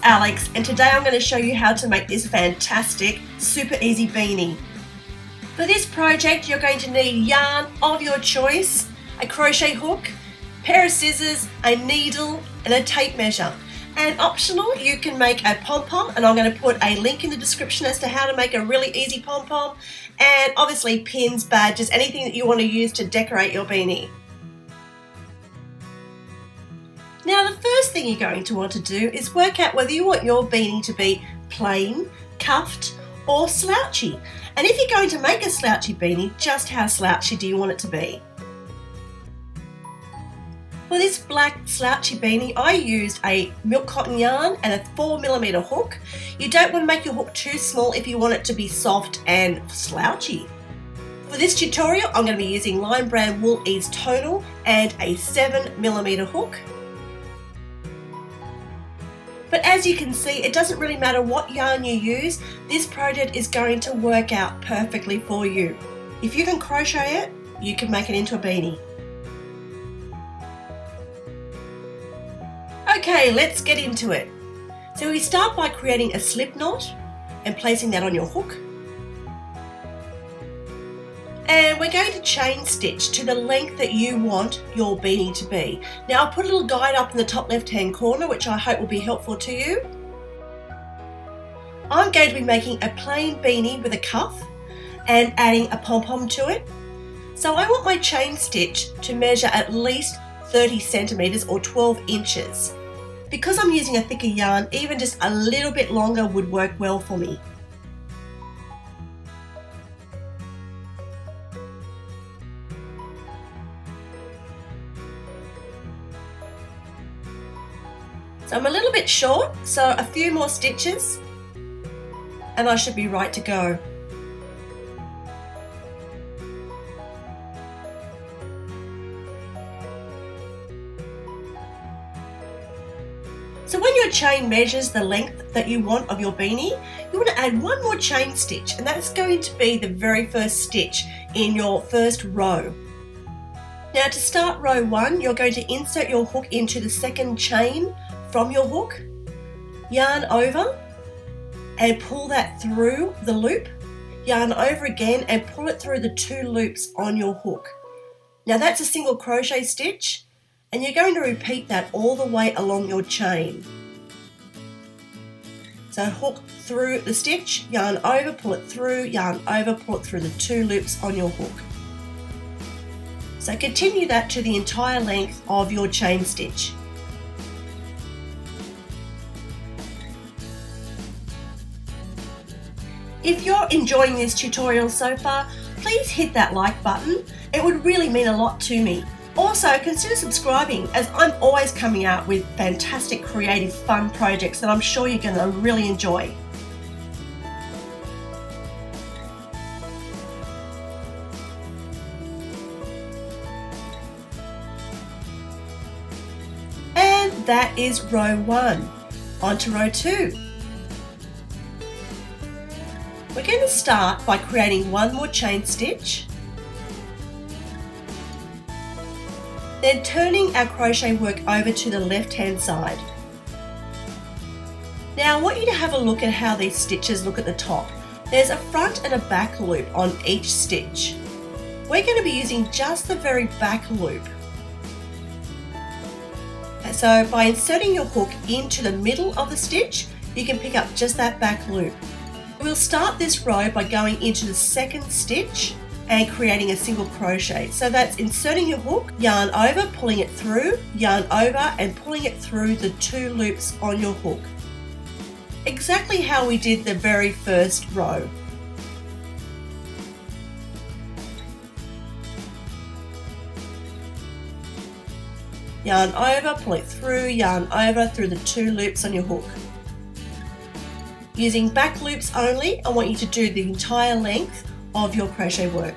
Alex, and today I'm going to show you how to make this fantastic, super easy beanie. For this project you're going to need yarn of your choice, a crochet hook, pair of scissors, a needle and a tape measure. And optional, you can make a pom-pom, and I'm going to put a link in the description as to how to make a really easy pom-pom, and obviously pins, badges, anything that you want to use to decorate your beanie. Now the first thing you're going to want to do is work out whether you want your beanie to be plain, cuffed or slouchy. And if you're going to make a slouchy beanie, just how slouchy do you want it to be? For this black slouchy beanie, I used a milk cotton yarn and a 4mm hook. You don't want to make your hook too small if you want it to be soft and slouchy. For this tutorial, I'm going to be using Lion Brand Wool Ease Tonal and a 7mm hook. But as you can see, it doesn't really matter what yarn you use, this project is going to work out perfectly for you. If you can crochet it, you can make it into a beanie. Okay, let's get into it. So we start by creating a slip knot and placing that on your hook. And we're going to chain stitch to the length that you want your beanie to be. Now I'll put a little guide up in the top left hand corner which I hope will be helpful to you. I'm going to be making a plain beanie with a cuff and adding a pom-pom to it. So I want my chain stitch to measure at least 30 centimeters or 12 inches. Because I'm using a thicker yarn, even just a little bit longer would work well for me. So I'm a little bit short, so a few more stitches and I should be right to go. So when your chain measures the length that you want of your beanie, you want to add one more chain stitch, and that's going to be the very first stitch in your first row. Now to start row 1, you're going to insert your hook into the second chain from your hook, yarn over and pull that through the loop, yarn over again and pull it through the 2 loops on your hook. Now that's a single crochet stitch, and you're going to repeat that all the way along your chain. So hook through the stitch, yarn over, pull it through, yarn over, pull it through the 2 loops on your hook. So continue that to the entire length of your chain stitch. If you're enjoying this tutorial so far, please hit that like button. It would really mean a lot to me. Also, consider subscribing, as I'm always coming out with fantastic, creative, fun projects that I'm sure you're going to really enjoy. And that is row 1. On to row 2. We're going to start by creating one more chain stitch, then turning our crochet work over to the left hand side. Now I want you to have a look at how these stitches look at the top. There's a front and a back loop on each stitch. We're going to be using just the very back loop. So by inserting your hook into the middle of the stitch, you can pick up just that back loop. We'll start this row by going into the second stitch and creating a single crochet. So that's inserting your hook, yarn over, pulling it through, yarn over and pulling it through the 2 loops on your hook. Exactly how we did the very first row. Yarn over, pull it through, yarn over through the 2 loops on your hook. Using back loops only, I want you to do the entire length of your crochet work.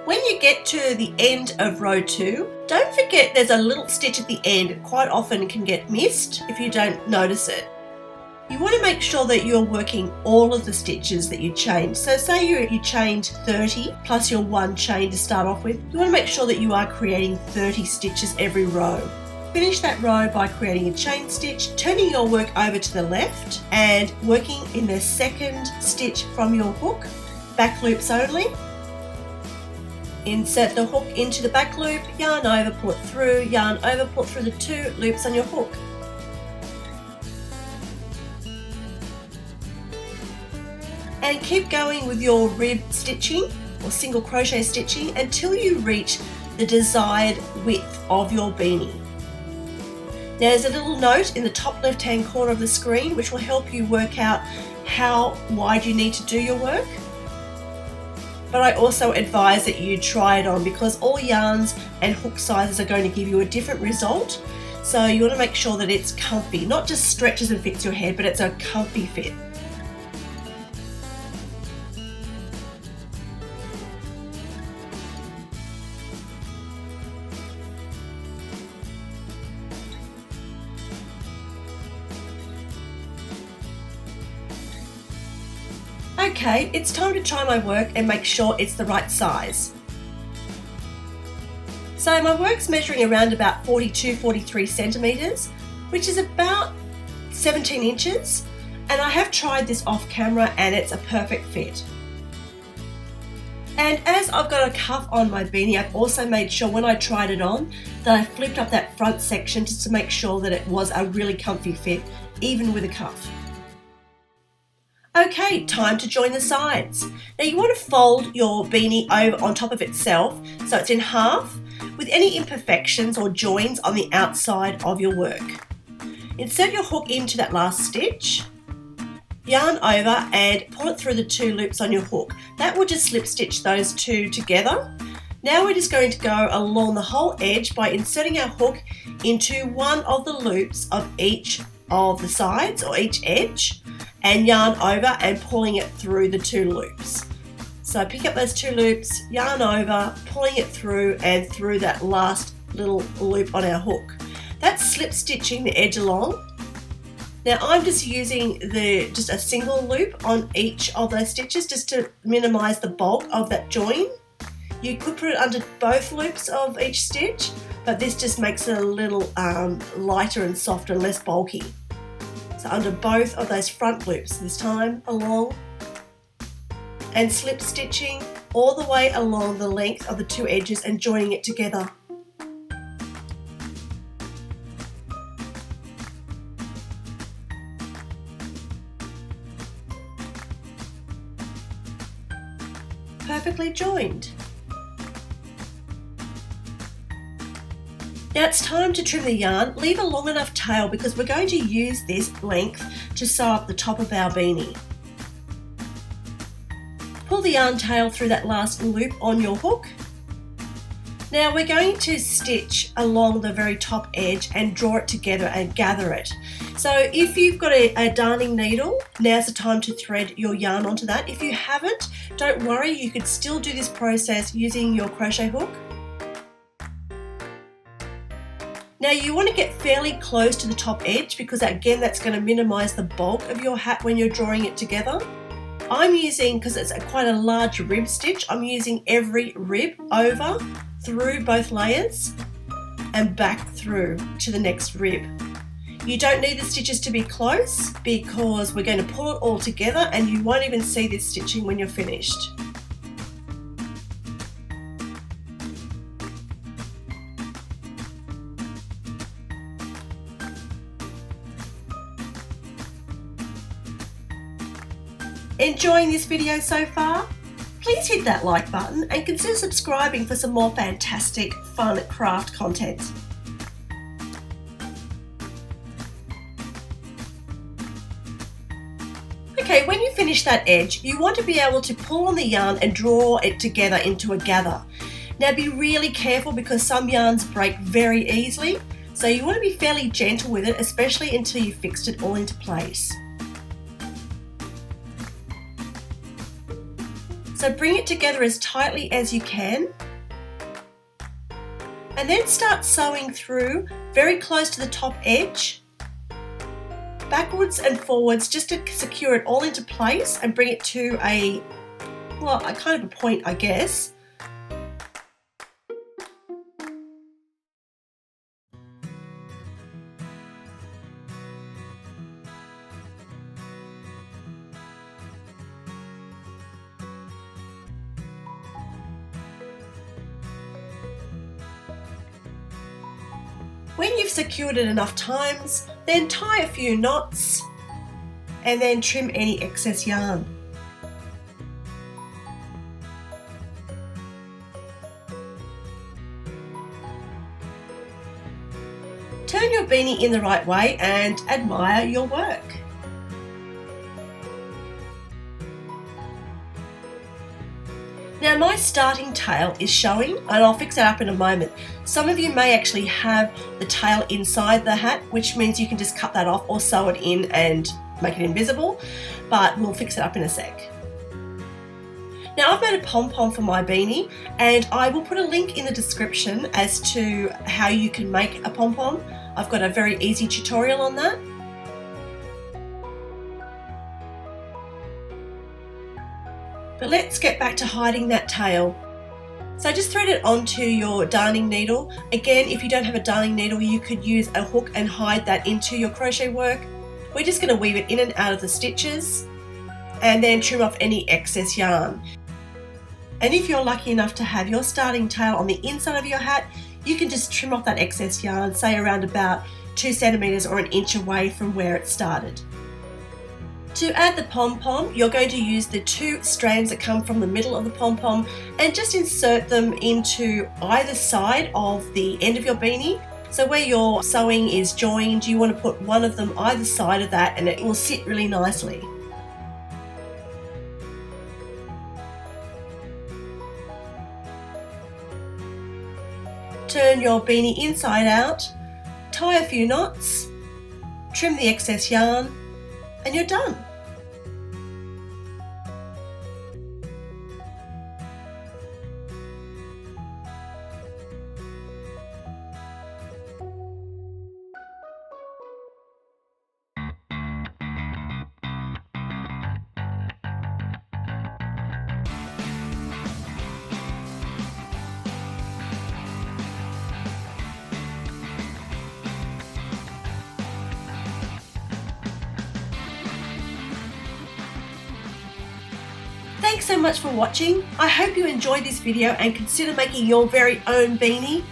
When you get to the end of row 2, don't forget there's a little stitch at the end. It quite often can get missed if you don't notice it. You want to make sure that you're working all of the stitches that you chained. So say you chained 30 plus your 1 chain to start off with. You want to make sure that you are creating 30 stitches every row. Finish that row by creating a chain stitch, turning your work over to the left and working in the second stitch from your hook, back loops only. Insert the hook into the back loop, yarn over, pull it through, yarn over, pull it through the 2 loops on your hook. And keep going with your rib stitching or single crochet stitching until you reach the desired width of your beanie. Now there's a little note in the top left hand corner of the screen which will help you work out how wide you need to do your work. But I also advise that you try it on because all yarns and hook sizes are going to give you a different result. So you want to make sure that it's comfy, not just stretches and fits your head, but it's a comfy fit. Okay, it's time to try my work and make sure it's the right size. So my work's measuring around about 42-43 centimetres, which is about 17 inches, and I have tried this off camera and it's a perfect fit. And as I've got a cuff on my beanie, I've also made sure when I tried it on that I flipped up that front section just to make sure that it was a really comfy fit, even with a cuff. Okay, time to join the sides. Now you want to fold your beanie over on top of itself so it's in half with any imperfections or joins on the outside of your work. Insert your hook into that last stitch, yarn over and pull it through the 2 loops on your hook. That will just slip stitch those 2 together. Now we're just going to go along the whole edge by inserting our hook into one of the loops of each of the sides or each edge, and yarn over and pulling it through the 2 loops. So pick up those 2 loops, yarn over, pulling it through and through that last little loop on our hook. That's slip stitching the edge along. Now I'm just using just a single loop on each of those stitches just to minimize the bulk of that join. You could put it under both loops of each stitch, but this just makes it a little lighter and softer and less bulky. So under both of those front loops this time along, and slip stitching all the way along the length of the 2 edges and joining it together. Perfectly joined. Now it's time to trim the yarn. Leave a long enough tail because we're going to use this length to sew up the top of our beanie. Pull the yarn tail through that last loop on your hook. Now we're going to stitch along the very top edge and draw it together and gather it. So if you've got a darning needle, now's the time to thread your yarn onto that. If you haven't, don't worry, you could still do this process using your crochet hook. Now you want to get fairly close to the top edge because again that's going to minimize the bulk of your hat when you're drawing it together. I'm using, because it's quite a large rib stitch, I'm using every rib over through both layers and back through to the next rib. You don't need the stitches to be close because we're going to pull it all together and you won't even see this stitching when you're finished. Enjoying this video so far? Please hit that like button and consider subscribing for some more fantastic fun craft content. Okay, when you finish that edge, you want to be able to pull on the yarn and draw it together into a gather. Now be really careful because some yarns break very easily, so you want to be fairly gentle with it, especially until you've fixed it all into place. So bring it together as tightly as you can. And then start sewing through very close to the top edge, backwards and forwards, just to secure it all into place and bring it to a kind of a point, I guess. When you've secured it enough times, then tie a few knots and then trim any excess yarn. Turn your beanie in the right way and admire your work. Now my starting tail is showing, and I'll fix that up in a moment. Some of you may actually have the tail inside the hat, which means you can just cut that off or sew it in and make it invisible, but we'll fix it up in a sec. Now I've made a pom-pom for my beanie, and I will put a link in the description as to how you can make a pom-pom. I've got a very easy tutorial on that. But let's get back to hiding that tail. So just thread it onto your darning needle. Again, if you don't have a darning needle, you could use a hook and hide that into your crochet work. We're just going to weave it in and out of the stitches and then trim off any excess yarn. And if you're lucky enough to have your starting tail on the inside of your hat, you can just trim off that excess yarn, say around about 2 centimeters or an inch away from where it started. To add the pom-pom, you're going to use the 2 strands that come from the middle of the pom-pom and just insert them into either side of the end of your beanie. So where your sewing is joined, you want to put one of them either side of that and it will sit really nicely. Turn your beanie inside out, tie a few knots, trim the excess yarn, and you're done. Thanks so much for watching. I hope you enjoyed this video and consider making your very own beanie.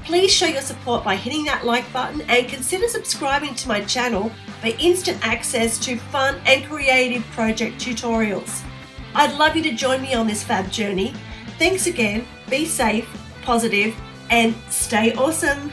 Please show your support by hitting that like button and consider subscribing to my channel for instant access to fun and creative project tutorials. I'd love you to join me on this fab journey. Thanks again, be safe, positive, and stay awesome.